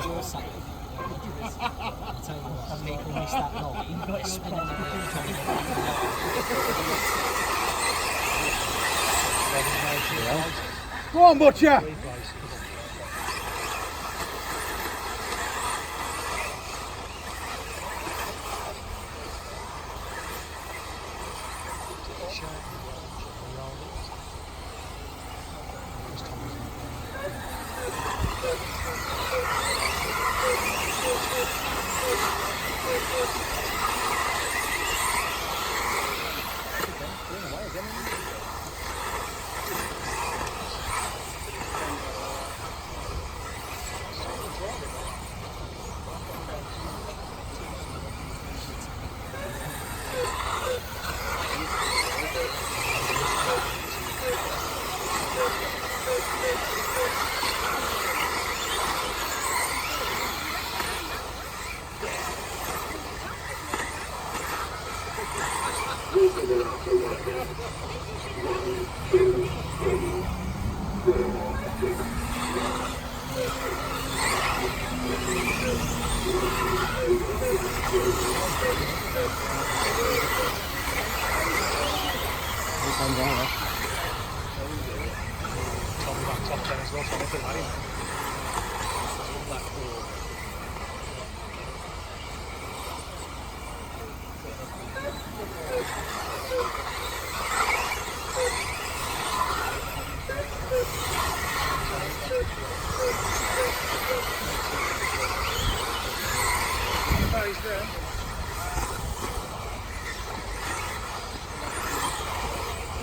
you're saying. I tell you what, some people miss that line. Spinning the wheel trying to get it. Go on, Butcher!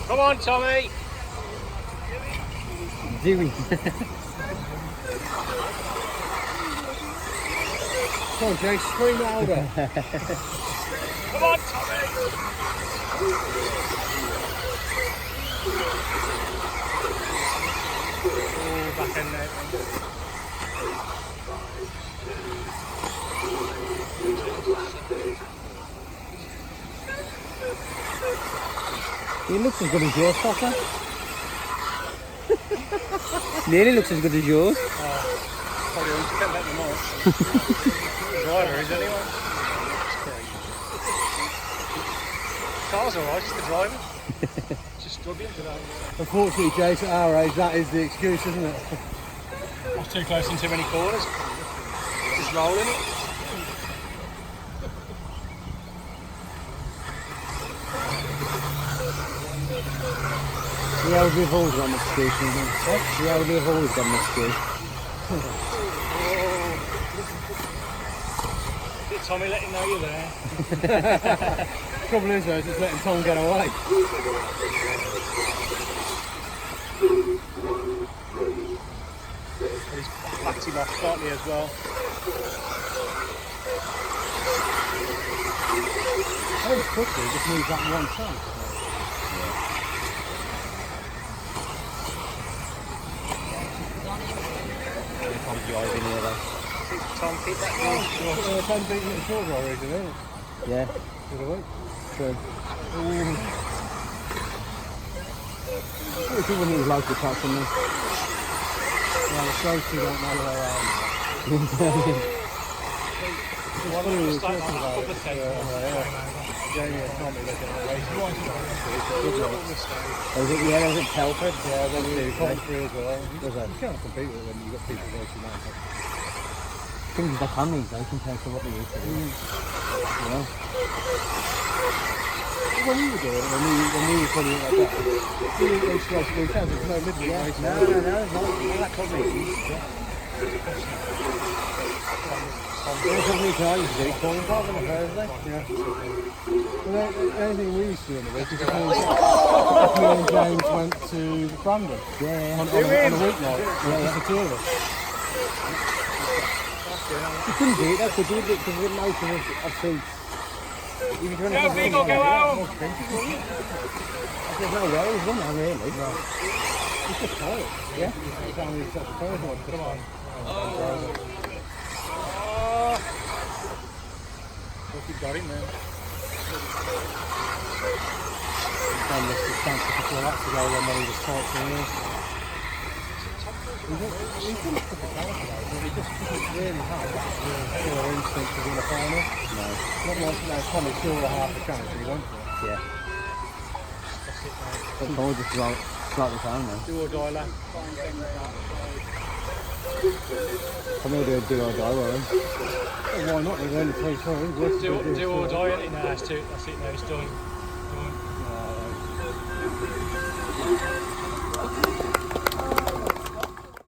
Come on, Tommy! Dewey. Come on, Jay, scream louder. Come on, Tommy! Oh, back in there. He looks as good as yours, Potter. Nearly looks as good as yours. Probably won't get that more. Driver is anyway. Car's alright, just the driver. Just struggling today. Unfortunately, Jace, at our age, that is the excuse, isn't it? I was too close in too many corners. Just rolling it. Yeah, we've always got an excuse, isn't it? Yeah, we've always got an excuse. Did Tommy let him know you're there? Trouble is, though, is just letting Tom get away. He's backed him off slightly as well. Very quickly, it just moves that one side. Driving here though. Tom, keep that going. Tom beating the short roll region, isn't it? Yeah. For the week. True. I wish he wouldn't use local tracks on this. Yeah, the shows two don't know where I am. One of them started on a couple of takes. Jamie and Tommy looking at the racing. Yeah, was it Telford? Yeah, then you come through as well. Was it? You can't compete with it when you've got people racing around. Things they can these days compared to what they used to do. Yeah. When we were doing it, when we were probably like that, we used to race weekends, there's no midweek racing. No, it's not that club meetings. There's something I used to do, calling club on a Thursday. Yeah. Well, anything we used to do in the week is because me and James went to Brandon Yeah. on a weeknight. Yeah. Just the two of us. You couldn't do it though, could you? Because the motion of seats. You could run Go, Vigo, go home! There's no way he's run there really. No. It's just tired. Yeah. It's only the first one. Come on. Hope you got him there. And this is chance to relax to go when he was 14 years. He finished the final, but he just didn't really have that real instinct to win a final. No. Not like, you know, Tommy Stewart half a chance he went for it. Yeah. But Paul just about start the time now. Do or die lap. I'm going to do a do or die one. Well, why not? There's only 3 times. Do or die, ain't it? No, that's it, now it's done. Done.